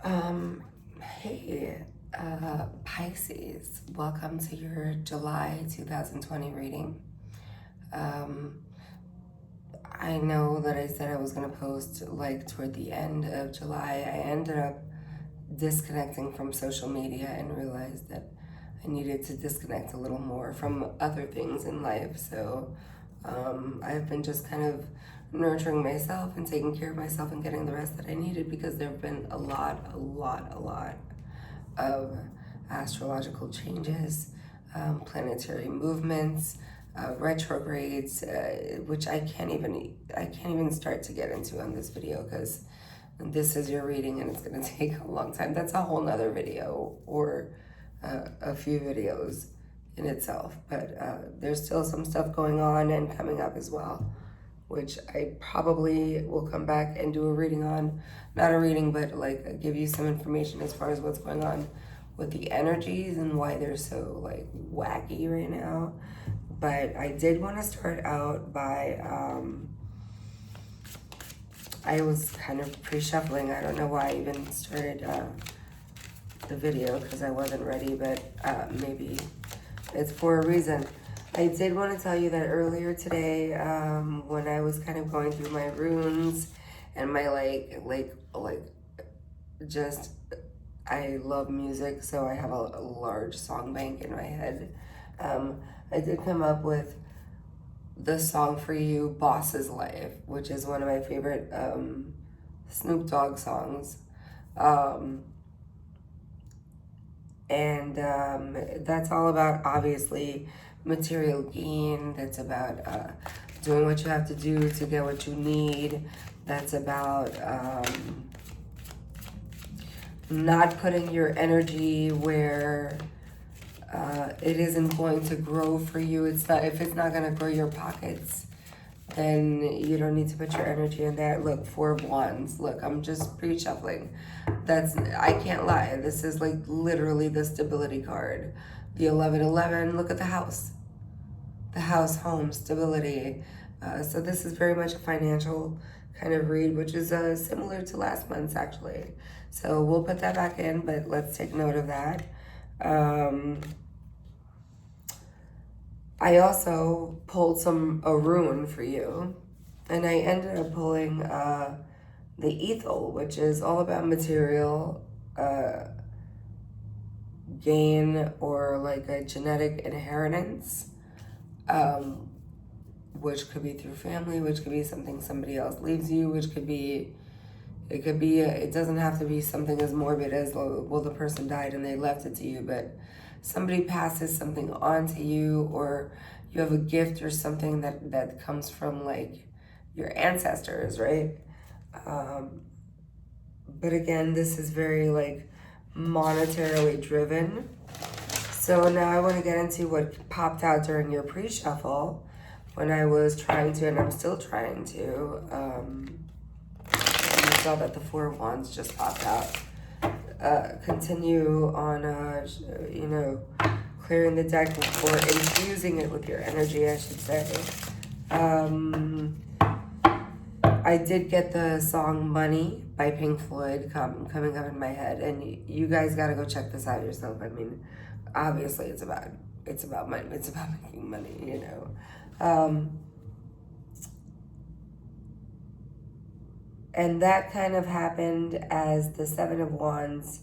Hey, Pisces, welcome to your July 2020 reading. Um, I know that I said I was going to post like toward the end of July. I ended up disconnecting from social media and realized that I needed to disconnect a little more from other things in life. So I've been just kind of nurturing myself and taking care of myself and getting the rest that I needed because there have been a lot of astrological changes, planetary movements, retrogrades, which I can't even start to get into on this video because this is your reading and it's going to take a long time. That's a whole nother video or a few videos in itself. But there's still some stuff going on and coming up as well, which I probably will come back and do a reading on. Not a reading, but like give you some information as far as what's going on with the energies and why they're so like wacky right now. But I did want to start out by I was kind of pre-shuffling. I don't know why I even started the video because I wasn't ready, but maybe it's for a reason. I did want to tell you that earlier today, when I was kind of going through my runes and my just, I love music, so I have a large song bank in my head. I did come up with the song for you, Boss's Life, which is one of my favorite Snoop Dogg songs. And that's all about, obviously, material gain. That's about doing what you have to do to get what you need. That's about not putting your energy where it isn't going to grow for you. It's not, if it's not going to grow your pockets, then you don't need to put your energy in that. Look, Four of Wands. Look, I'm just pre-shuffling. I can't lie. This is like literally the stability card. The 1111, look at the house. The house, home, stability. So this is very much a financial kind of read, which is similar to last month's actually. So we'll put that back in, but let's take note of that. I also pulled a rune for you, and I ended up pulling the Ethel, which is all about material gain or like a genetic inheritance, which could be through family, which could be something somebody else leaves you, which could be, it doesn't have to be something as morbid as, well, the person died and they left it to you, but somebody passes something on to you, or you have a gift or something that comes from like your ancestors, right? But again, this is very like monetarily driven. So now I want to get into what popped out during your pre-shuffle when I was trying to, and I'm still trying to, you saw that the Four of Wands just popped out. Continue on, clearing the deck or infusing it with your energy, I should say. I did get the song Money by Pink Floyd coming up in my head, and you guys got to go check this out yourself. I mean, obviously it's about money. It's about making money, you know. And that kind of happened as the Seven of Wands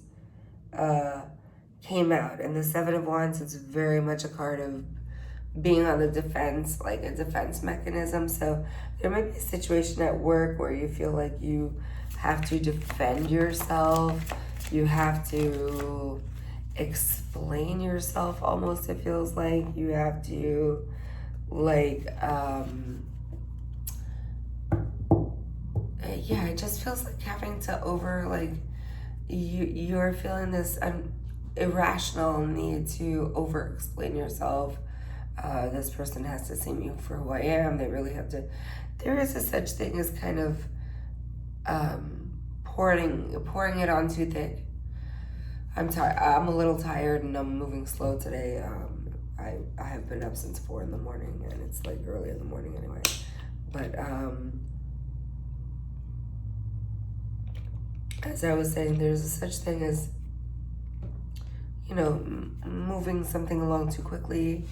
came out. And the Seven of Wands is very much a card of being on the defense, like a defense mechanism. So there might be a situation at work where you feel like you have to defend yourself. You have to explain yourself almost, it feels like. You have to, like, yeah, it just feels like having to you're feeling this irrational need to over-explain yourself. This person has to see me for who I am. They really have to. There is a such thing as kind of pouring it on too thick. I'm tired. I'm a little tired and I'm moving slow today. I have been up since 4 in the morning and it's like early in the morning anyway. But as I was saying, there's a such thing as, you know, moving something along too quickly.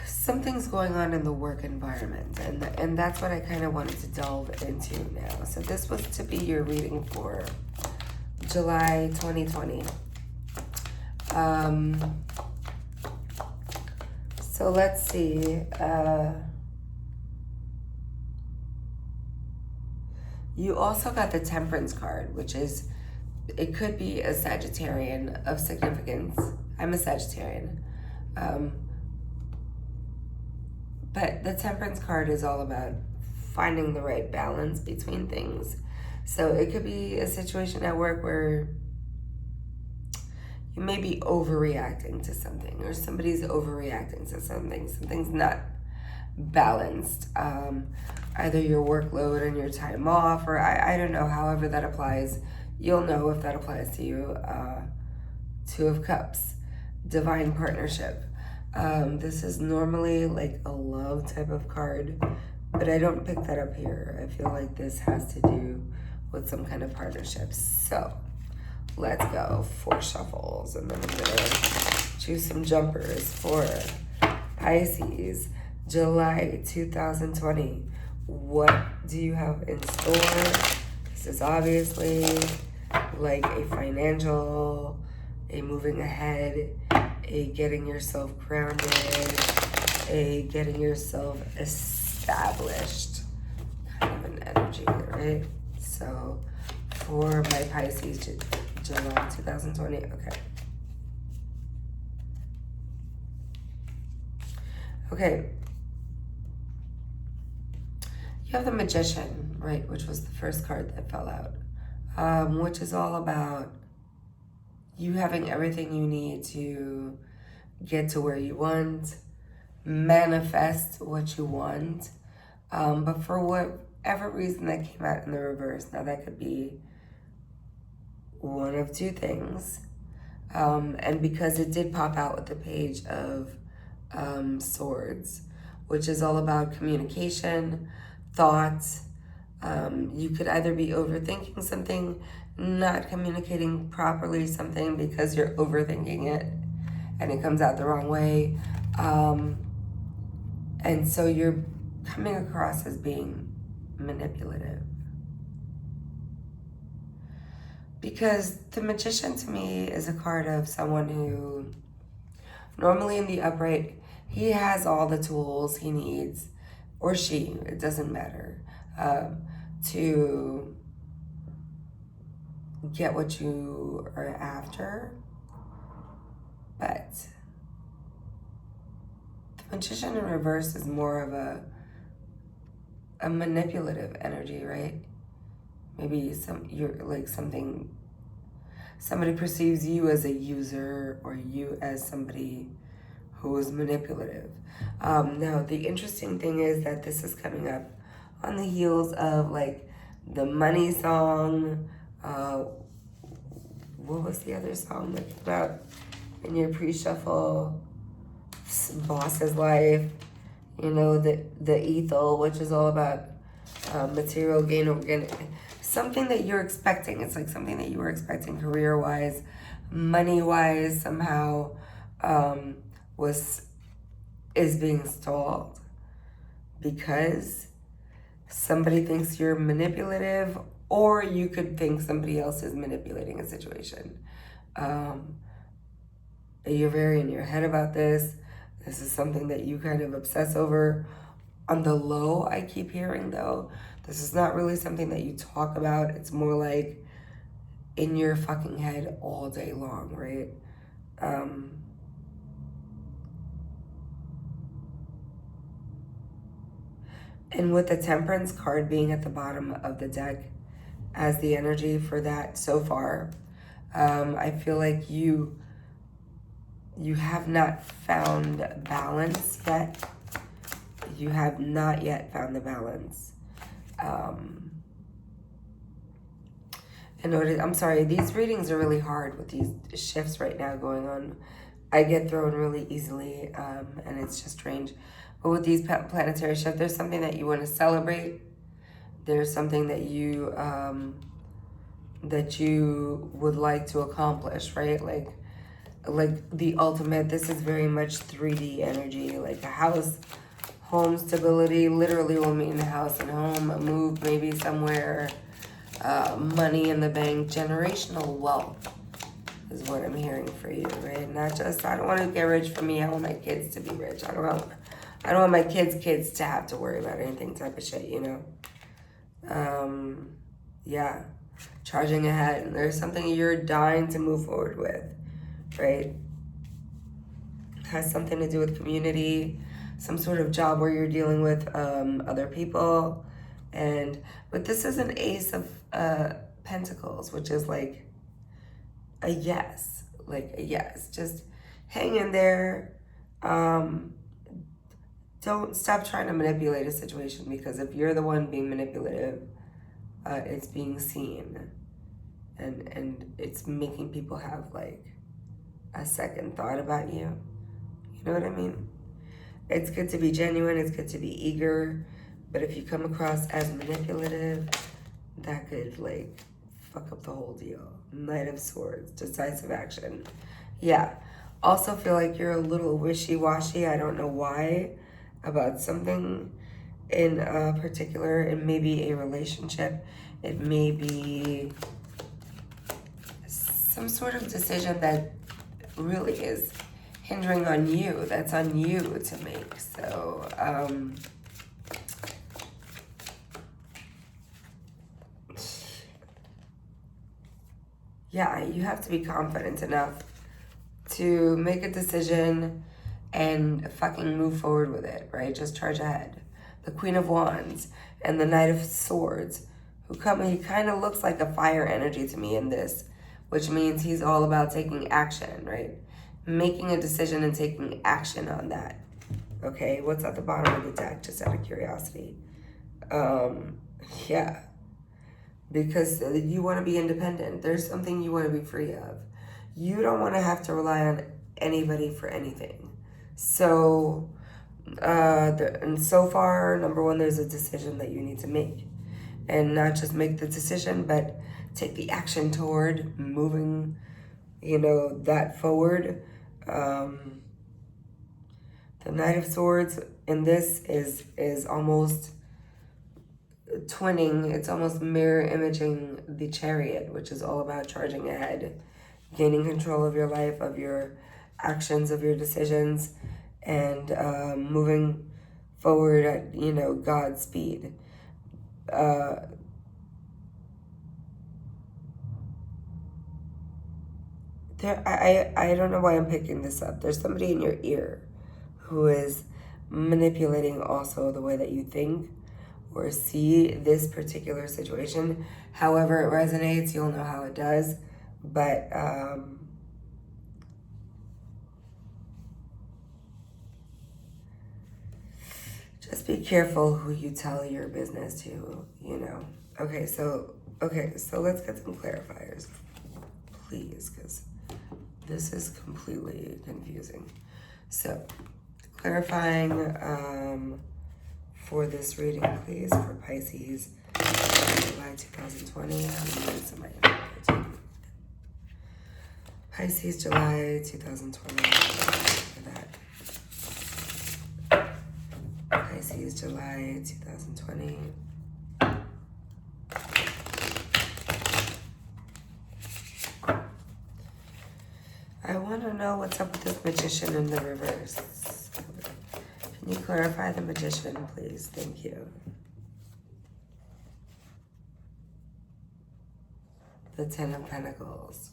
Something's going on in the work environment, and that's what I kind of wanted to delve into now. So this was to be your reading for July 2020. So let's see. You also got the Temperance card, which is, it could be a Sagittarian of significance. I'm a Sagittarian. But the Temperance card is all about finding the right balance between things. So it could be a situation at work where you may be overreacting to something, or somebody's overreacting to something. Something's not balanced. Either your workload and your time off, or I don't know, however that applies. You'll know if that applies to you. Two of Cups, divine partnership. This is normally like a love type of card, but I don't pick that up here. I feel like this has to do with some kind of partnership. So let's go 4 shuffles, and then I'm gonna choose some jumpers for Pisces, July 2020. What do you have in store? This is obviously like a financial, a moving ahead, a getting yourself grounded, a getting yourself established kind of an energy, right? So for my Pisces, July 2020, okay. Okay. You have the Magician, right, which was the first card that fell out, which is all about you having everything you need to get to where you want, manifest what you want, but for whatever reason that came out in the reverse, now that could be one of two things, and because it did pop out with the Page of Swords, which is all about communication, thoughts. You could either be overthinking something, not communicating properly something because you're overthinking it and it comes out the wrong way. And so you're coming across as being manipulative. Because the Magician to me is a card of someone who, normally in the upright, he has all the tools he needs, or she, it doesn't matter, to get what you are after. But the Magician in reverse is more of a manipulative energy, right? Maybe you're like somebody perceives you as a user, or you as somebody who is manipulative. Now, the interesting thing is that this is coming up on the heels of like the Money song. What was the other song that came out in your pre-shuffle? Boss's Life. You know, the Ethel, which is all about material gain, organic, something that you're expecting. It's like something that you were expecting career-wise, money-wise, somehow is being stalled because somebody thinks you're manipulative, or you could think somebody else is manipulating a situation. You're very in your head about this. This is something that you kind of obsess over. On the low, I keep hearing, though, this is not really something that you talk about. It's more like in your fucking head all day long, right? And with the Temperance card being at the bottom of the deck as the energy for that so far, I feel like you have not found balance yet. You have not yet found the balance. I'm sorry, these readings are really hard with these shifts right now going on. I get thrown really easily, and it's just strange. But with these planetary shifts, there's something that you want to celebrate. There's something that you would like to accomplish, right? Like the ultimate. This is very much 3D energy, like a house, home stability. Literally will mean a house and home, a move maybe somewhere, money in the bank, generational wealth is what I'm hearing for you, right? Not just, I don't want to get rich for me. I want my kids to be rich. I don't want my kids to have to worry about anything type of shit, you know? Yeah, charging ahead. And there's something you're dying to move forward with, right? Has something to do with community, some sort of job where you're dealing with other people. But this is an Ace of Pentacles, which is like a yes, just hang in there. Don't stop trying to manipulate a situation, because if you're the one being manipulative, it's being seen, and it's making people have like a second thought about you. You know what I mean? It's good to be genuine, it's good to be eager, but if you come across as manipulative, that could like fuck up the whole deal. Knight of Swords, decisive action. Yeah. Also feel like you're a little wishy-washy. I don't know why, about something in particular. It may be a relationship. It may be some sort of decision that really is hindering on you. That's on you to make. So, yeah, you have to be confident enough to make a decision and fucking move forward with it, right? Just charge ahead. The Queen of Wands and the Knight of Swords, he kind of looks like a fire energy to me in this, which means he's all about taking action, right? Making a decision and taking action on that. Okay, what's at the bottom of the deck, just out of curiosity? Yeah. Because you want to be independent. There's something you want to be free of. You don't want to have to rely on anybody for anything. So, and so far, number one, there's a decision that you need to make. And not just make the decision, but take the action toward moving, that forward. The Knight of Swords in this is almost twinning, it's almost mirror imaging the Chariot, which is all about charging ahead, gaining control of your life, of your actions, of your decisions, and moving forward at, God's speed. I don't know why I'm picking this up. There's somebody in your ear who is manipulating also the way that you think or see this particular situation. However it resonates, you'll know how it does. But just be careful who you tell your business to, Okay, so let's get some clarifiers, please, because this is completely confusing. So, clarifying for this reading, please, for Pisces, July 2020. Pisces, July 2020. For that. Pisces, July 2020. I want to know what's up with this Magician in the reverse. Can you clarify the Magician, please? Thank you. The Ten of Pentacles.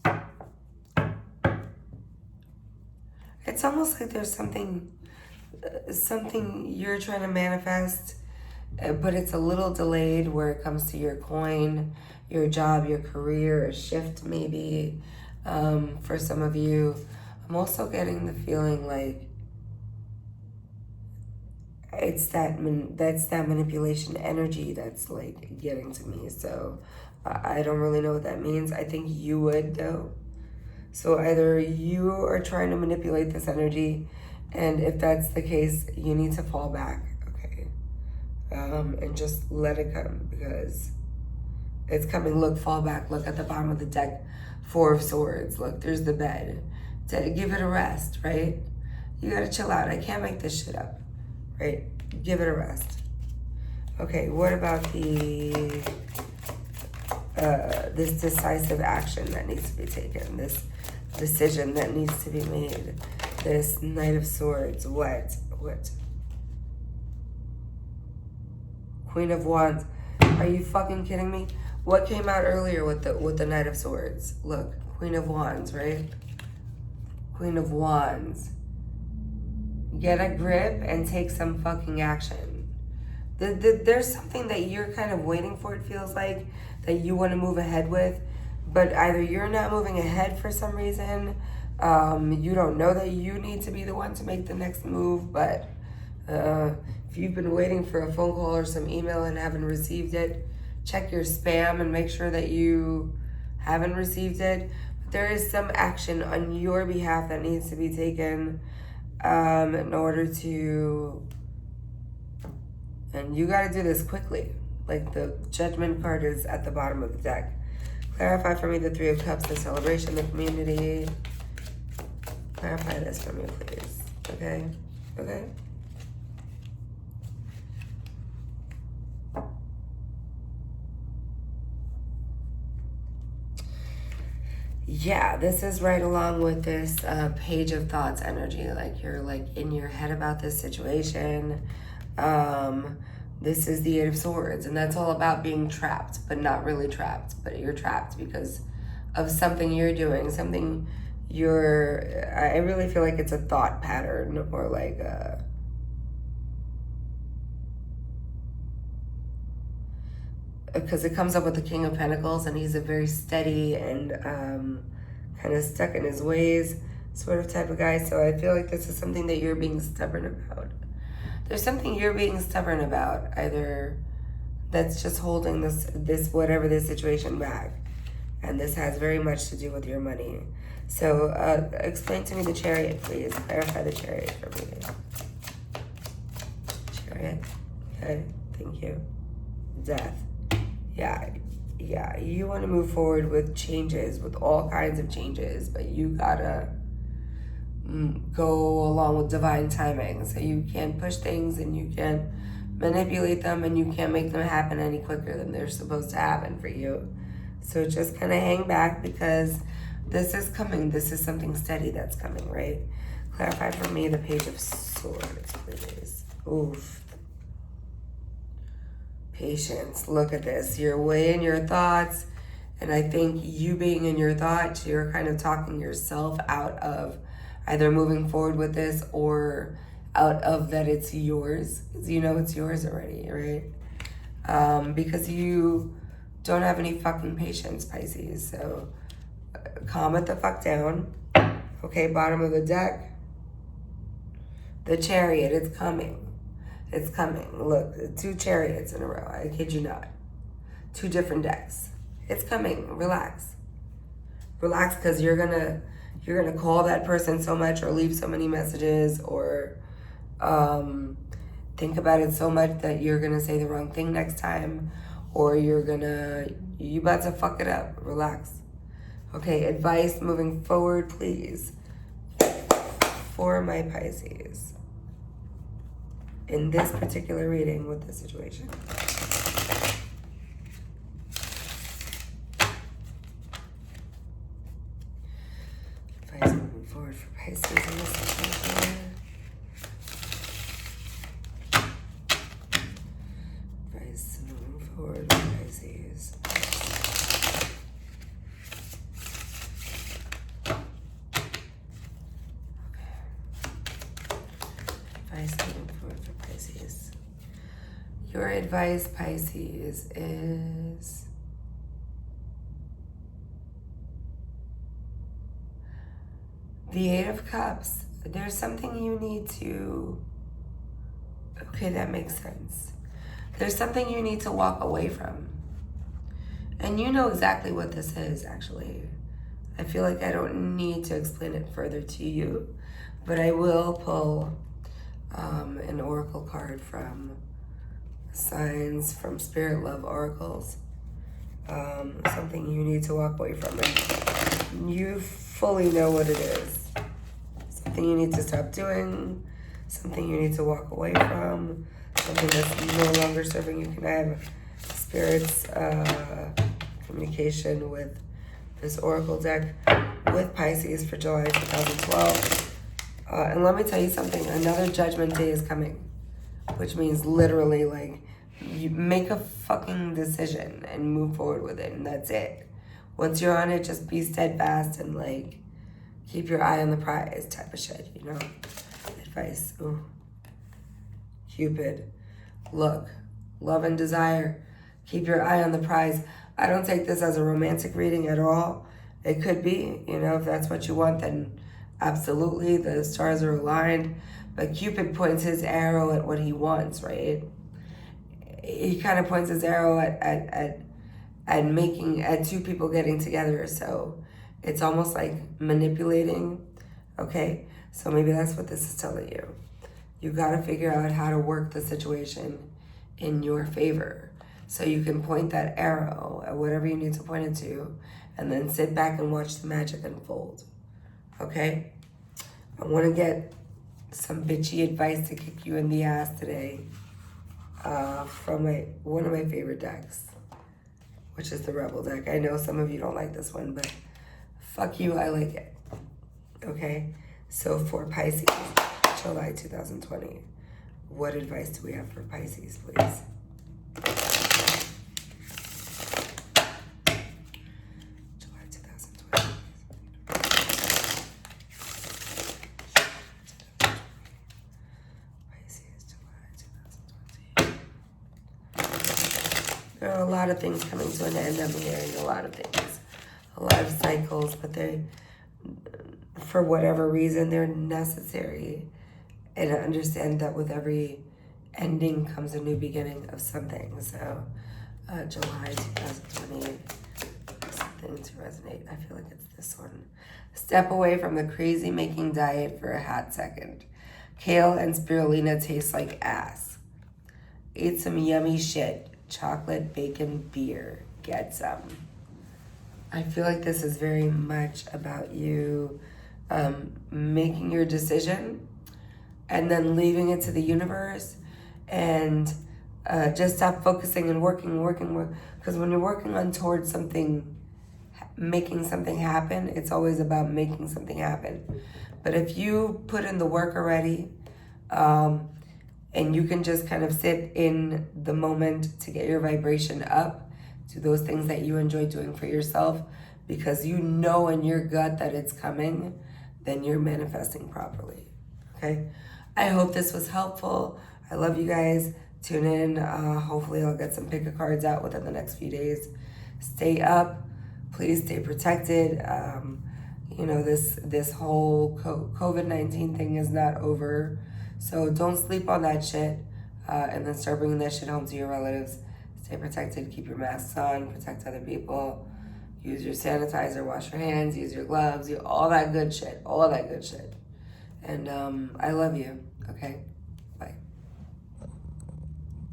It's almost like there's something you're trying to manifest, but it's a little delayed where it comes to your coin, your job, your career, a shift maybe. For some of you, I'm also getting the feeling like that's that manipulation energy that's like getting to me. So I don't really know what that means. I think you would though. So either you are trying to manipulate this energy And if that's the case, you need to fall back, okay? And just let it come, because it's coming. Look, fall back. Look at the bottom of the deck. 4 of Swords. Look, there's the bed. To give it a rest, right? You gotta chill out. I can't make this shit up, right? Give it a rest. Okay, what about the this decisive action that needs to be taken, this decision that needs to be made, this Knight of Swords? What? Queen of Wands. Are you fucking kidding me? What came out earlier with the Knight of Swords? Look, Queen of Wands, right? Queen of Wands. Get a grip and take some fucking action. There's something that you're kind of waiting for, it feels like, that you want to move ahead with, but either you're not moving ahead for some reason, you don't know that you need to be the one to make the next move, but if you've been waiting for a phone call or some email and haven't received it, check your spam and make sure that you haven't received it. But there is some action on your behalf that needs to be taken in order to, and you got to do this quickly. Like the Judgment card is at the bottom of the deck. Clarify for me the 3 of Cups, the celebration, the community. Clarify this for me, please. Okay? Okay? Yeah, this is right along with this Page of Thoughts energy. Like you're like in your head about this situation. This is the 8 of Swords, and that's all about being trapped, but not really trapped, but you're trapped because of something you're doing, something I really feel like it's a thought pattern, or like because it comes up with the King of Pentacles, and he's a very steady and kind of stuck in his ways sort of type of guy. So I feel like this is something that you're being stubborn about. There's something you're being stubborn about, either that's just holding this whatever this situation back. And this has very much to do with your money. So explain to me the Chariot, please. Clarify the Chariot for me. Chariot. Okay, thank you. Death. Yeah, you want to move forward with changes, with all kinds of changes, but you gotta go along with divine timing. So you can't push things, and you can't manipulate them, and you can't make them happen any quicker than they're supposed to happen for you. So just kind of hang back, because this is coming. This is something steady that's coming, right? Clarify for me the Page of Swords, please. Oof. Patience. Look at this. You're way in your thoughts, and I think you being in your thoughts, you're kind of talking yourself out of either moving forward with this or out of that it's yours. You know it's yours already, right? Because you don't have any fucking patience, Pisces. So calm it the fuck down. Okay, bottom of the deck. The Chariot, it's coming. It's coming. Look, 2 chariots in a row. I kid you not. 2 different decks. It's coming. Relax. Relax, because you're gonna call that person so much, or leave so many messages, or think about it so much that you're gonna say the wrong thing next time, or you about to fuck it up. Relax. Okay, advice moving forward, please, for my Pisces in this particular reading with this situation. Advice moving forward for Pisces in this situation. Advice moving forward for Pisces. Advice moving forward for Pisces. Your advice, Pisces, is the 8 of Cups. There's something you need to, okay, that makes sense. There's something you need to walk away from. And you know exactly what this is, actually. I feel like I don't need to explain it further to you. But I will pull an oracle card from Signs from Spirit Love Oracles. Something you need to walk away from. And you fully know what it is. Something you need to stop doing. Something you need to walk away from. Something that's no longer serving you. Can I have Spirit's communication with this oracle deck with Pisces for July 2012? And let me tell you something. Another judgment day is coming. Which means literally, like, you make a fucking decision and move forward with it, and that's it. Once you're on it, just be steadfast and, like, keep your eye on the prize type of shit, you know? Advice. Ooh. Cupid. Look. Love and desire. Keep your eye on the prize. I don't take this as a romantic reading at all. It could be, you know, if that's what you want, then absolutely, the stars are aligned. But Cupid points his arrow at what he wants, right? He kind of points his arrow at two people getting together. So it's almost like manipulating, okay? So maybe that's what this is telling you. You got to figure out how to work the situation in your favor. So you can point that arrow at whatever you need to point it to, and then sit back and watch the magic unfold, okay? I want to get some bitchy advice to kick you in the ass today from one of my favorite decks, which is the Rebel deck. I know some of you don't like this one, but fuck you, I like it. Okay? So for Pisces, July 2020, what advice do we have for Pisces, please? July 2020. There are a lot of things coming to an end. I'm hearing a lot of things, a lot of cycles, but they, for whatever reason, they're necessary. And I understand that with every ending comes a new beginning of something. So July 2020, something to resonate. I feel like it's this one. Step away from the crazy making diet for a hot second. Kale and spirulina taste like ass. Eat some yummy shit. Chocolate, bacon, beer. Get some. I feel like this is very much about you making your decision and then leaving it to the universe, and just stop focusing and working. Because when you're working on towards something, making something happen, it's always about making something happen. But if you put in the work already, and you can just kind of sit in the moment to get your vibration up to those things that you enjoy doing for yourself, because you know in your gut that it's coming, then you're manifesting properly, okay? I hope this was helpful. I love you guys. Tune in. Hopefully I'll get some pick-a cards out within the next few days. Stay up. Please stay protected. You know, this whole COVID-19 thing is not over. So don't sleep on that shit, and then start bringing that shit home to your relatives. Stay protected, keep your masks on, protect other people, use your sanitizer, wash your hands, use your gloves, all that good shit, And I love you, okay?